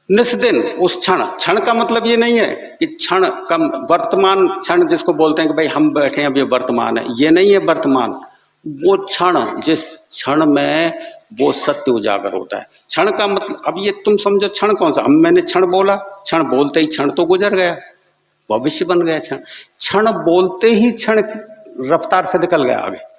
निस दिन उस क्षण का मतलब ये नहीं है कि क्षण का वर्तमान क्षण जिसको बोलते हैं कि भाई हम बैठे हैं अभी वर्तमान है, ये नहीं है वर्तमान। वो क्षण जिस क्षण में वो सत्य उजागर होता है। क्षण का मतलब अब ये तुम समझो क्षण कौन सा, मैंने क्षण बोला, क्षण बोलते ही क्षण तो गुजर गया, भविष्य बन गया क्षण। क्षण बोलते ही क्षण रफ्तार से निकल गया आगे।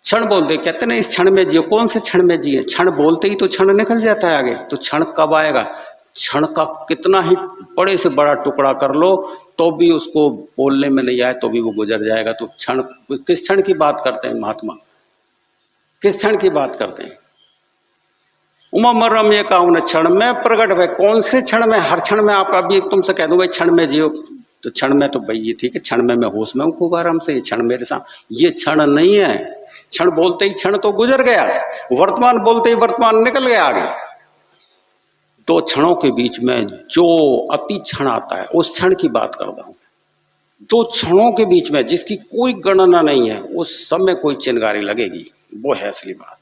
क्षण बोलते कहते ना इस क्षण में जियो, कौन से क्षण में जिए, क्षण बोलते ही तो क्षण निकल जाता है आगे। तो क्षण कब आएगा? क्षण का कितना ही बड़े से बड़ा टुकड़ा कर लो तो भी उसको बोलने में नहीं आए तो भी वो गुजर जाएगा। तो क्षण, किस क्षण की बात करते हैं महात्मा, किस क्षण की बात करते हैं? उमा मरम ये काउन क्षण में प्रकट है। कौन से क्षण में? हर क्षण में। आप अभी तुमसे कह दूं भाई क्षण में जियो, तो क्षण में तो भाई ये ठीक है, क्षण में मैं होश में हूं खूब आराम से, ये क्षण मेरे साथ, ये क्षण नहीं है। क्षण बोलते ही क्षण तो गुजर गया, वर्तमान बोलते ही वर्तमान निकल गया आगे। दो क्षणों के बीच में जो अति क्षण आता है उस क्षण की बात कर रहा हूं। दो क्षणों के बीच में जिसकी कोई गणना नहीं है, उस समय कोई चिंगारी लगेगी, वो है असली बात।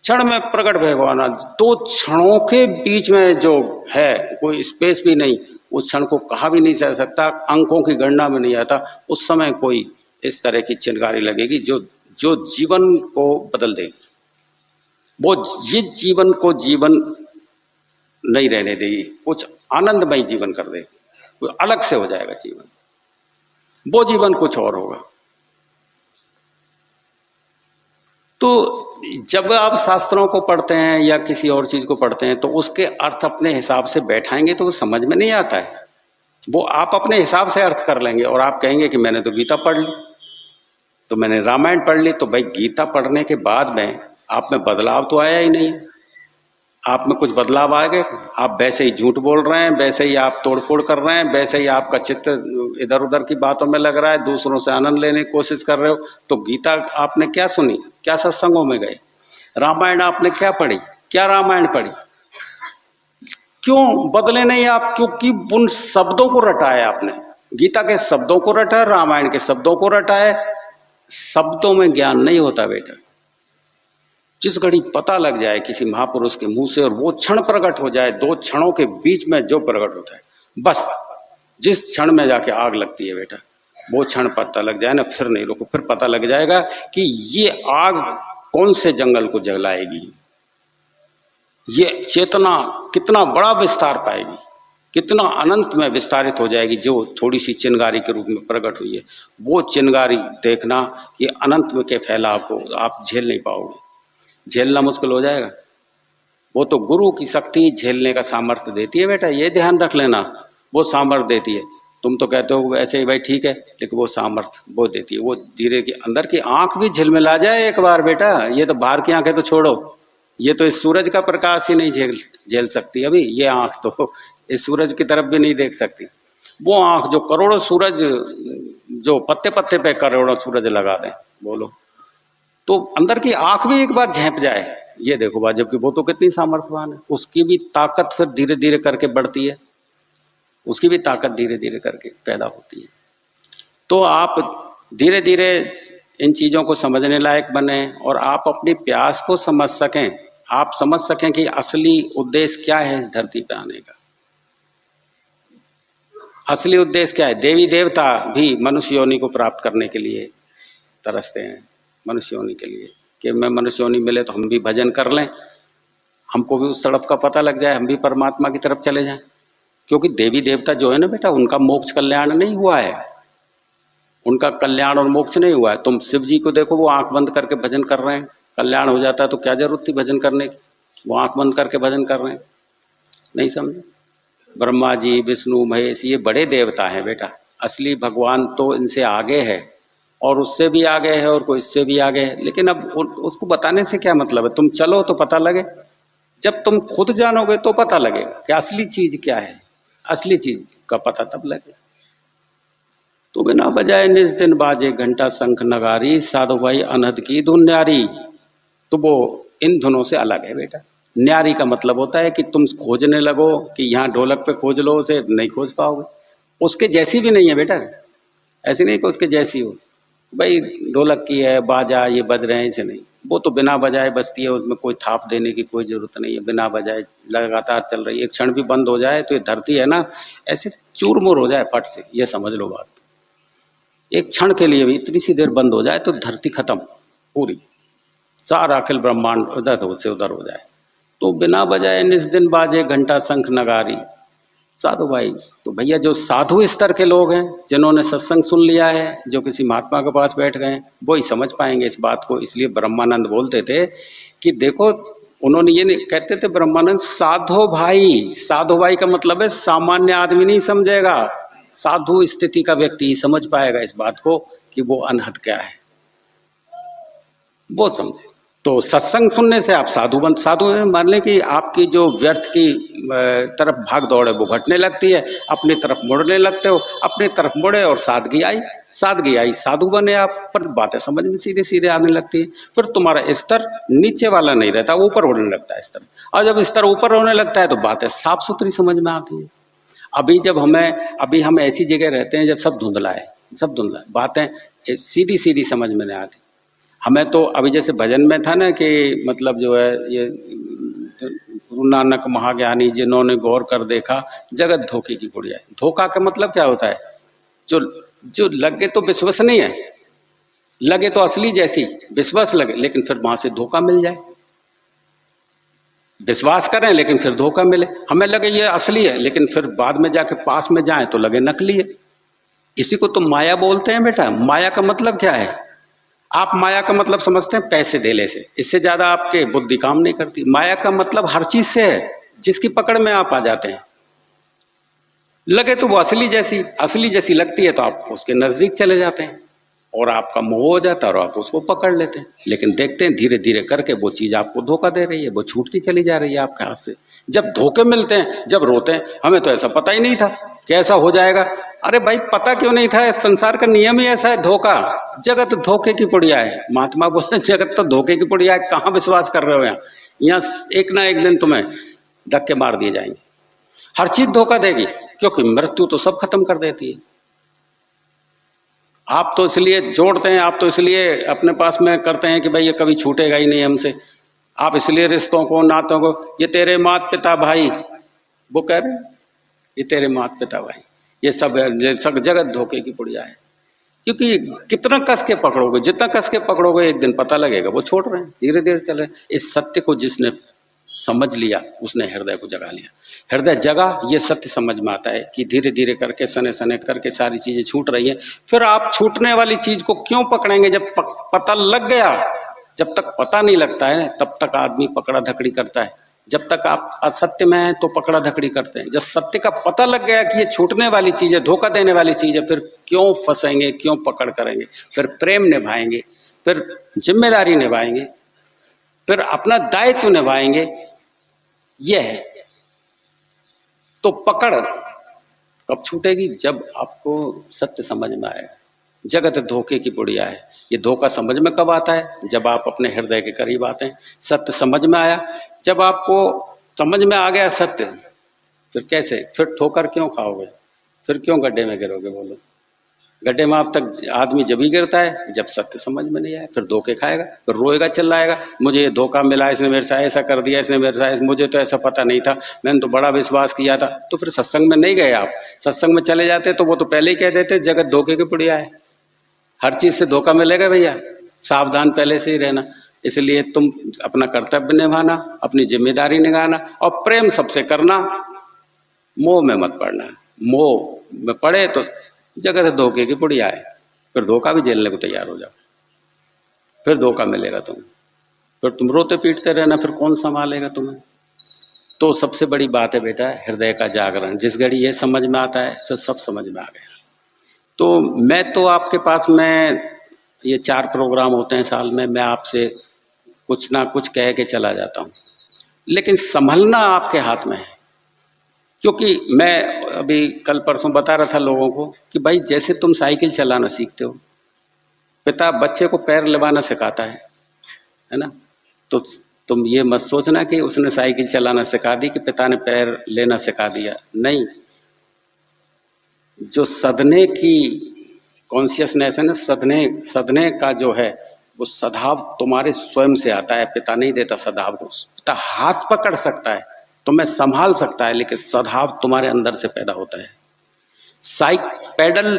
क्षण में प्रकट भगवान, दो क्षणों के बीच में जो है कोई स्पेस भी नहीं, उस क्षण को कहा भी नहीं जा सकता, अंकों की गणना में नहीं आता। उस समय कोई इस तरह की चिंगारी लगेगी जो जीवन को बदल देगी, वो जिस जीवन को जीवन नहीं रहने देगी, कुछ आनंदमय जीवन कर देगी, कोई अलग से हो जाएगा जीवन, वो जीवन कुछ और होगा। तो जब आप शास्त्रों को पढ़ते हैं या किसी और चीज को पढ़ते हैं तो उसके अर्थ अपने हिसाब से बैठाएंगे तो वो समझ में नहीं आता है। वो आप अपने हिसाब से अर्थ कर लेंगे और आप कहेंगे कि मैंने तो गीता पढ़ ली, तो मैंने रामायण पढ़ ली। तो भाई गीता पढ़ने के बाद में आप में बदलाव तो आया ही नहीं, आप में कुछ बदलाव आ गए। आप वैसे ही झूठ बोल रहे हैं, वैसे ही आप तोड़फोड़ कर रहे हैं, वैसे ही आपका चित्त इधर उधर की बातों में लग रहा है, दूसरों से आनंद लेने की कोशिश कर रहे हो। तो गीता आपने क्या सुनी, क्या सत्संगों में गए? रामायण आपने क्या पढ़ी, क्या रामायण पढ़ी? क्यों बदले नहीं आप? क्योंकि उन शब्दों को रटा है आपने, गीता के शब्दों को रटा है, रामायण के शब्दों को रटा है। शब्दों में ज्ञान नहीं होता बेटा। जिस घड़ी पता लग जाए किसी महापुरुष के मुंह से और वो क्षण प्रकट हो जाए, दो क्षणों के बीच में जो प्रकट होता है, बस जिस क्षण में जाके आग लगती है बेटा, वो क्षण पता लग जाए ना, फिर नहीं रुको, फिर पता लग जाएगा कि ये आग कौन से जंगल को जलाएगी, ये चेतना कितना बड़ा विस्तार पाएगी, कितना अनंत में विस्तारित हो जाएगी। जो थोड़ी सी चिंगारी के रूप में प्रकट हुई है, वो चिंगारी देखना ये अनंत में के फैलाव को आप झेल नहीं पाओगे, झेलना मुश्किल हो जाएगा। वो तो गुरु की शक्ति झेलने का सामर्थ्य देती है बेटा, ये ध्यान रख लेना, वो सामर्थ्य देती है। तुम तो कहते हो ऐसे ही भाई ठीक है, लेकिन वो सामर्थ्य वो देती है। वो धीरे के अंदर की आंख भी झिलमिला जाए एक बार बेटा, ये तो बाहर की आंखें तो छोड़ो, ये तो इस सूरज का प्रकाश ही नहीं झेल सकती अभी, ये आंख तो इस सूरज की तरफ भी नहीं देख सकती। वो आंख जो करोड़ों सूरज, जो पत्ते पत्ते पे करोड़ों सूरज लगा दें, बोलो तो अंदर की आंख भी एक बार झेंप जाए, ये देखो बात, जबकि वो तो कितनी सामर्थ्यवान है, उसकी भी ताकत फिर धीरे धीरे करके बढ़ती है, उसकी भी ताकत धीरे धीरे करके पैदा होती है। तो आप धीरे धीरे इन चीजों को समझने लायक बने और आप अपनी प्यास को समझ सकें, आप समझ सकें कि असली उद्देश्य क्या है इस धरती पे आने का। असली उद्देश्य क्या है? देवी देवता भी मनुष्य योनि को प्राप्त करने के लिए तरसते हैं, मनुष्य योनि के लिए, कि मैं मनुष्य योनि मिले तो हम भी भजन कर लें, हमको भी उस सड़क का पता लग जाए, हम भी परमात्मा की तरफ चले जाएं। क्योंकि देवी देवता जो है ना बेटा, उनका मोक्ष कल्याण नहीं हुआ है, उनका कल्याण और मोक्ष नहीं हुआ है। तुम शिव जी को देखो, वो आंख बंद करके भजन कर रहे हैं, कल्याण हो जाता है तो क्या जरूरत थी भजन करने की, वो आंख बंद करके भजन कर रहे हैं। नहीं समझे? ब्रह्मा जी, विष्णु, महेश, ये बड़े देवता हैं बेटा, असली भगवान तो इनसे आगे है, और उससे भी आगे है, और कोई इससे भी आगे है। लेकिन अब उसको बताने से क्या मतलब है, तुम चलो तो पता लगे, जब तुम खुद जानोगे तो पता लगेगा कि असली चीज क्या है, असली चीज का पता तब लगे। तो बिना बजाए निज दिन बाजे घंटा शंख नगारी, साधु भाई अनहद की धुन न्यारी। तो वो इन धुनों से अलग है बेटा। न्यारी का मतलब होता है कि तुम खोजने लगो कि यहाँ ढोलक पे खोज लो, उसे नहीं खोज पाओगे, उसके जैसी भी नहीं है बेटा। ऐसी नहीं कि उसके जैसी हो, भाई ढोलक की है, बाजा ये बज रहे हैं, इसे नहीं, वो तो बिना बजाए बजती है, उसमें कोई थाप देने की कोई जरूरत नहीं है, बिना बजाए लगातार चल रही है। एक क्षण भी बंद हो जाए तो ये धरती है ना, ऐसे चूरमुर हो जाए फट से, ये समझ लो बात। एक क्षण के लिए भी इतनी सी देर बंद हो जाए तो धरती खत्म पूरी, सारा अखिल ब्रह्मांड उधर से उधर हो जाए। तो बिना बजाए निज दिन बाजे घंटा शंख नगारी। साधु भाई, तो भैया जो साधु स्तर के लोग हैं, जिन्होंने सत्संग सुन लिया है, जो किसी महात्मा के पास बैठ गए हैं, वो ही समझ पाएंगे इस बात को। इसलिए ब्रह्मानंद बोलते थे कि देखो, उन्होंने ये नहीं कहते थे ब्रह्मानंद, साधु भाई, साधु भाई का मतलब है सामान्य आदमी नहीं समझेगा, साधु स्थिति का व्यक्ति ही समझ पाएगा इस बात को कि वो अनहद क्या है, वो समझे। तो सत्संग सुनने से आप साधु बन, साधु मान लें कि आपकी जो व्यर्थ की तरफ भाग दौड़ है वो घटने लगती है, अपनी तरफ मुड़ने लगते हो, अपनी तरफ मुड़े और सादगी आई, सादगी आई, साधु बने आप, पर बातें समझ में सीधे सीधे आने लगती है। फिर तुम्हारा स्तर नीचे वाला नहीं रहता, ऊपर उड़ने लगता है स्तर, और जब स्तर ऊपर होने लगता है तो बातें साफ सुथरी समझ में आती है। अभी हम ऐसी जगह रहते हैं जब सब धुंधला है, सब धुंधला है, बातें सीधी सीधी समझ में नहीं आती हमें। तो अभी जैसे भजन में था ना कि मतलब जो है ये गुरु नानक महाज्ञानी जिन्होंने गौर कर देखा जगत धोखे की गुड़िया है। धोखा का मतलब क्या होता है, जो लगे तो विश्वसनीय है, लगे तो असली जैसी, विश्वास लगे लेकिन फिर वहां से धोखा मिल जाए। विश्वास करें लेकिन फिर धोखा मिले, हमें लगे ये असली है लेकिन फिर बाद में जाके पास में जाए तो लगे नकली है। इसी को तो माया बोलते हैं बेटा। माया का मतलब क्या है, आप माया का मतलब समझते हैं पैसे देने से, इससे ज्यादा आपके बुद्धि काम नहीं करती। माया का मतलब हर चीज से है जिसकी पकड़ में आप आ जाते हैं। लगे तो वो असली जैसी लगती है तो आप उसके नजदीक चले जाते हैं और आपका मोह हो जाता है और आप उसको पकड़ लेते हैं। लेकिन देखते हैं धीरे धीरे करके वो चीज आपको धोखा दे रही है, वो छूटती चली जा रही है आपके हाथ से। जब धोखे मिलते हैं, जब रोते हैं, हमें तो ऐसा पता ही नहीं था कि ऐसा हो जाएगा। अरे भाई पता क्यों नहीं था, संसार का नियम ही ऐसा है, धोखा। जगत धोखे की पुड़िया है, महात्मा बोलते हैं जगत तो धोखे की पुड़िया है। कहाँ विश्वास कर रहे हो यहाँ एक ना एक दिन तुम्हें धक्के मार दिए जाएंगे, हर चीज धोखा देगी, क्योंकि मृत्यु तो सब खत्म कर देती है। आप तो इसलिए जोड़ते हैं, आप तो इसलिए अपने पास में करते हैं कि भाई ये कभी छूटेगा ही नहीं हमसे। आप इसलिए रिश्तों को, नातों को, ये तेरे मात पिता भाई, वो कह रहे हैं ये तेरे मात पिता भाई, ये सब जगत धोखे की पुड़िया है। क्योंकि कितना कस के पकड़ोगे, जितना कस के पकड़ोगे एक दिन पता लगेगा वो छोड़ रहे हैं, धीरे धीरे चल रहे हैं। इस सत्य को जिसने समझ लिया उसने हृदय को जगा लिया। हृदय जगा, ये सत्य समझ में आता है कि धीरे धीरे करके सने सने करके सारी चीजें छूट रही हैं। फिर आप छूटने वाली चीज को क्यों पकड़ेंगे जब पता लग गया। जब तक पता नहीं लगता है तब तक आदमी पकड़ा धकड़ी करता है। जब तक आप असत्य में हैं तो पकड़ा धकड़ी करते हैं। जब सत्य का पता लग गया कि ये छूटने वाली चीज है, धोखा देने वाली चीज है, फिर क्यों फंसेंगे, क्यों पकड़ करेंगे। फिर प्रेम निभाएंगे, फिर जिम्मेदारी निभाएंगे, फिर अपना दायित्व निभाएंगे। यह है तो पकड़ कब छूटेगी, जब आपको सत्य समझ में आएगा। जगत धोखे की पुड़िया है। ये धोखा समझ में कब आता है, जब आप अपने हृदय के करीब आते हैं। सत्य समझ में आया, जब आपको समझ में आ गया सत्य, फिर कैसे, फिर ठोकर क्यों खाओगे, फिर क्यों गड्ढे में गिरोगे। बोलो, गड्ढे में आप तक आदमी जब ही गिरता है जब सत्य समझ में नहीं आया। फिर धोखे खाएगा, फिर रोएगा, चिल्लाएगा, मुझे ये धोखा मिला, इसने मेरे साथ ऐसा कर दिया, इसने मेरे साथ, मुझे तो ऐसा पता नहीं था, मैंने तो बड़ा विश्वास किया था। तो फिर सत्संग में नहीं गए आप। सत्संग में चले जाते तो वो तो पहले ही कह देते जगत धोखे की पुड़िया है, हर चीज से धोखा मिलेगा भैया, सावधान पहले से ही रहना। इसलिए तुम अपना कर्तव्य निभाना, अपनी जिम्मेदारी निभाना और प्रेम सबसे करना। मोह में मत पड़ना। मोह में पड़े तो जगह से धोखे की पुड़ी आए, फिर धोखा भी झेलने को तैयार हो जाओ, फिर धोखा मिलेगा तुम्हें, फिर तुम रोते पीटते रहना, फिर कौन संभालेगा तुम्हें। तो सबसे बड़ी बात है बेटा हृदय का जागरण। जिस घड़ी ये समझ में आता है सब समझ में आ गया। तो मैं तो आपके पास में ये 4 प्रोग्राम होते हैं साल में, मैं आपसे कुछ ना कुछ कह के चला जाता हूँ, लेकिन संभलना आपके हाथ में है। क्योंकि मैं अभी कल परसों बता रहा था लोगों को कि भाई जैसे तुम साइकिल चलाना सीखते हो, पिता बच्चे को पैर लगाना सिखाता है ना, तो तुम ये मत सोचना कि उसने साइकिल चलाना सिखा दी कि पिता ने पैर लेना सिखा दिया। नहीं, जो सदने की कॉन्शियसनेस है ना, सदने का जो है वो सद्भाव तुम्हारे स्वयं से आता है। पिता नहीं देता सद्भाव को, पिता हाथ पकड़ सकता है, तुम्हें संभाल सकता है, लेकिन सद्भाव तुम्हारे अंदर से पैदा होता है। पैडल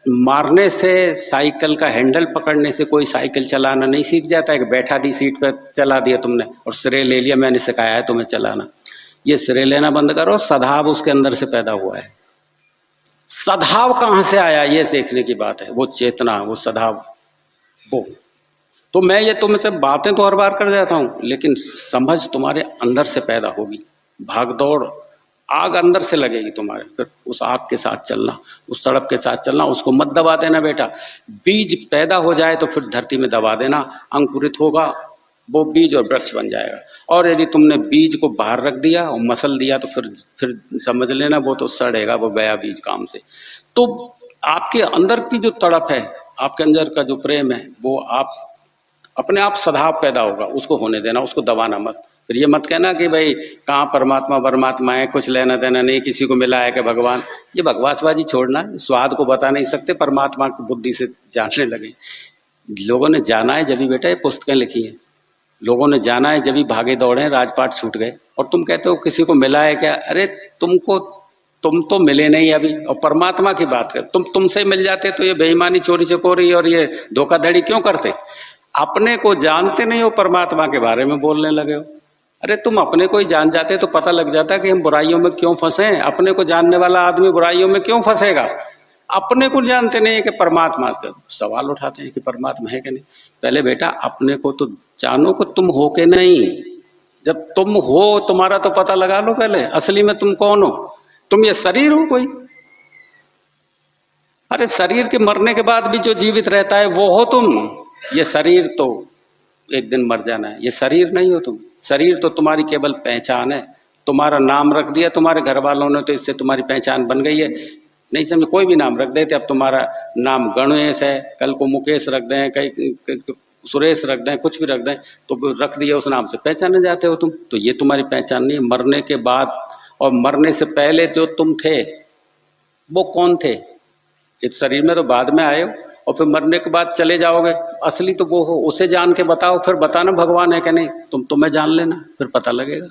मारने से, साइकिल का हैंडल पकड़ने से कोई साइकिल चलाना नहीं सीख जाता है कि बैठा दी सीट पर चला दिया तुमने और श्रेय ले लिया मैंने सिखाया है तुम्हें चलाना। ये श्रेय लेना बंद करो, सद्भाव उसके अंदर से पैदा हुआ है। सद्भाव कहां से आया ये देखने की बात है, वो चेतना, वो सद्भाव, वो तो मैं ये तुमसे बातें तो हर बार कर जाता हूं, लेकिन समझ तुम्हारे अंदर से पैदा होगी। भागदौड़ आग अंदर से लगेगी तुम्हारे, फिर उस आग के साथ चलना, उस सड़क के साथ चलना, उसको मत दबा देना बेटा। बीज पैदा हो जाए तो फिर धरती में दबा देना, अंकुरित होगा वो बीज और वृक्ष बन जाएगा। और यदि तुमने बीज को बाहर रख दिया और मसल दिया तो फिर समझ लेना वो तो सड़ेगा, वो गया बीज काम से। तो आपके अंदर की जो तड़प है, आपके अंदर का जो प्रेम है, वो आप अपने आप सद्भाव पैदा होगा, उसको होने देना, उसको दबाना मत। फिर ये मत कहना कि भाई कहाँ परमात्मा परमात्मा है, कुछ लेना देना नहीं, किसी को मिला है कि भगवान। ये बकवासबाजी छोड़ना, स्वाद को बता नहीं सकते, परमात्मा की बुद्धि से जानने लगे। लोगों ने जाना है जब भी बेटा ये पुस्तकें लिखी हैं, लोगों ने जाना है जब भी भागे दौड़े, राजपाट छूट गए, और तुम कहते हो किसी को मिला है क्या। अरे तुम तो मिले नहीं अभी, और परमात्मा की बात कर, तुमसे मिल जाते तो ये बेईमानी, चोरी चकोरी और ये धोखाधड़ी क्यों करते। अपने को जानते नहीं हो, परमात्मा के बारे में बोलने लगे हो। अरे तुम अपने को ही जान जाते तो पता लग जाता कि हम बुराइयों में क्यों फंसे हैं। अपने को जानने वाला आदमी बुराइयों में क्यों फंसेगा। अपने को जानते नहीं है कि परमात्मा, का सवाल उठाते हैं कि परमात्मा है कि नहीं। पहले बेटा अपने को तो जानो कि तुम हो के नहीं। जब तुम हो तुम्हारा तो पता लगा लो पहले, असली में तुम कौन हो। तुम ये शरीर हो कोई। अरे शरीर के मरने के बाद भी जो जीवित रहता है वो हो तुम। ये शरीर तो एक दिन मर जाना है, ये शरीर नहीं हो तुम। शरीर तो तुम्हारी केवल पहचान है, तुम्हारा नाम रख दिया तुम्हारे घर वालों ने तो इससे तुम्हारी पहचान बन गई है। नहीं समझे, कोई भी नाम रख देते, अब तुम्हारा नाम गणेश है, कल को मुकेश रख दें, कहीं सुरेश रख दें, कुछ भी रख दें, तो रख दिया उस नाम से पहचाने जाते हो तुम। तो ये तुम्हारी पहचान नहीं है। मरने के बाद और मरने से पहले जो तुम थे वो कौन थे। इस शरीर में तो बाद में आए हो और फिर मरने के बाद चले जाओगे। असली तो वो हो, उसे जान के बताओ, फिर बताना भगवान है कि नहीं। तुम्हें जान लेना, फिर पता लगेगा।